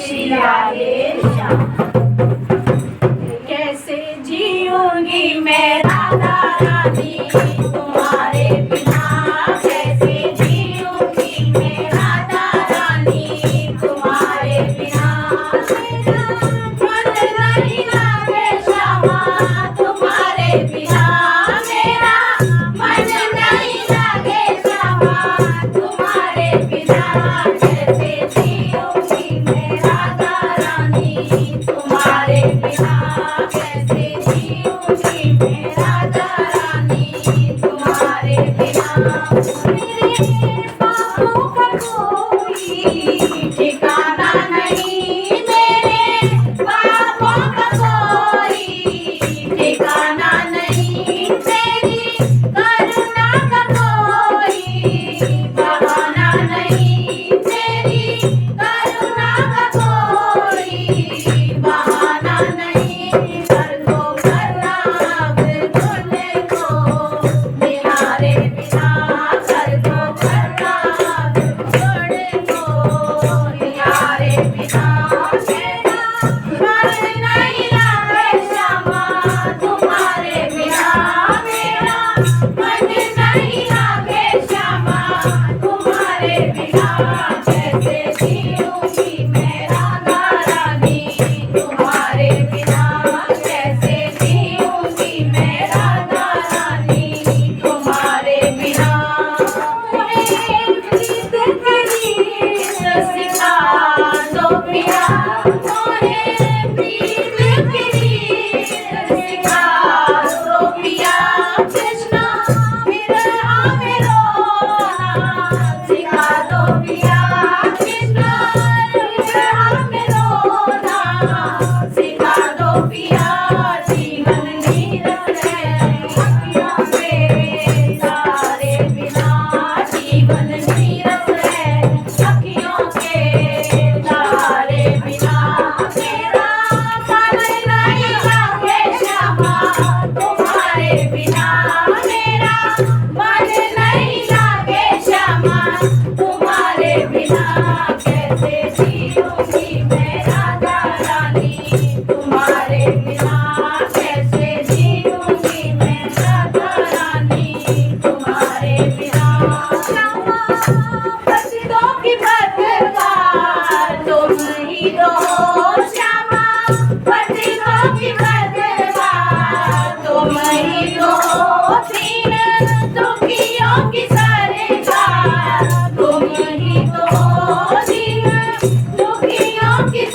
श्री राधे श्याम। कैसे जीऊंगी मैं राधा रानी तुम्हारे बिना, कैसे जीऊंगी मैं राधा रानी तुम्हारे बिना। मन नहीं लागे श्यामा तुम्हारे बिना, मेरा मन नहीं लागे श्यामा तुम्हारे बिना। कैसे जीऊंगी मैं राधा रानी तुम्हारे बिना, कैसे जीऊंगी मैं राधा रानी तुम्हारे बिना। मेरे पापों का कोई ठिकाना नहीं, मेरे पापों का कोई ठिकाना नहीं, तेरी करुणा का कोई बहाना नहीं, तेरी करुणा का कोई बहाना नहीं। कर दो करना अब तुझे को निहारे बिना, कर दो करना अब तुझे को निहारे बिना। मेरा मन नहीं लागे श्यामा तुम्हारे बिना, मेरा मन नहीं लागे श्यामा तुम्हारे बिना। कैसे जीऊंगी मैं राधा रानी तुम्हारे बिना, कैसे जीऊंगी मैं राधा रानी तुम्हारे बिना। प्रीत करी सिखा दो पिया, मोहे प्रीत करी सिखा दो पिया। कृष्णा विरह में रोना सिखा दो पिया, कृष्णा विरह में रोना सिखा दो पिया। जीवन नीरस है अखियों के तारे बिना, जीवन नीरस है अखियों के तारे बिना। मेरा मन नहीं लागे श्यामा तुम्हारे बिना, मेरा मन नहीं लागे श्यामा तुम्हारे बिना। कैसे जीऊंगी मैं राधा रानी तुम्हारे बिना, कैसे जीऊंगी मैं राधा रानी तुम्हारे बिना। श्यामा पतितों की भगवान तुम ही दो, श्यामा पतितों की भगवान तुम ही दो। दीन दुखियों की सरकार तुम ही दो, दीन दुखियों की